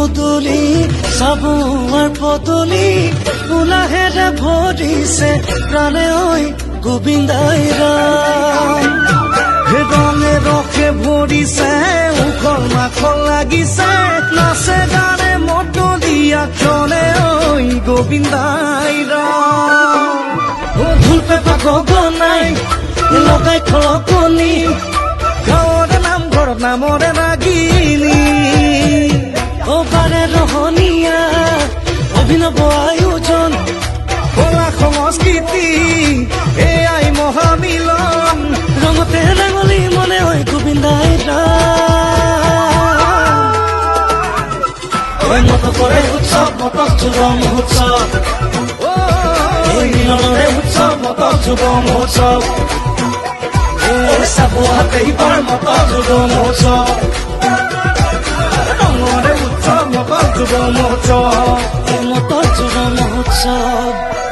পদূলি চাবুৱাৰ পদূলি উলাহেৰে ভৰিছে প্ৰাণে ঐ গোবিন্দাই ৰাম ৰঙে ৰসে ভৰিছে উখল মাখল লাগিছে নাচে গানে মতলীয়া ক্ষণে ঐ গোবিন্দাই ৰাম ঢোল পেপা গগনাই লগাই খলকনি গাঁৱৰে নামঘৰত নামৰে ৰাগিনী অবাৰে ৰহনীয়া অভিনৱ আয়োজন কলা সংস্কৃতি এয়াই মহামিলন ৰঙতে ৰাঙলী মনে হয় গোবিন্দাই ৰাম মত কৰে উৎসৱ মতক যুৱ মহোৎসৱ এই মিলনৰে উৎসৱ মতক যুৱ মহোৎসৱ চাবুৱাতে ইবাৰ মতক যুৱ মহোৎসৱ ৰঙৰে উৎসৱ মতক যুৱ মহোৎসৱ মতক যুৱ মহোৎসৱ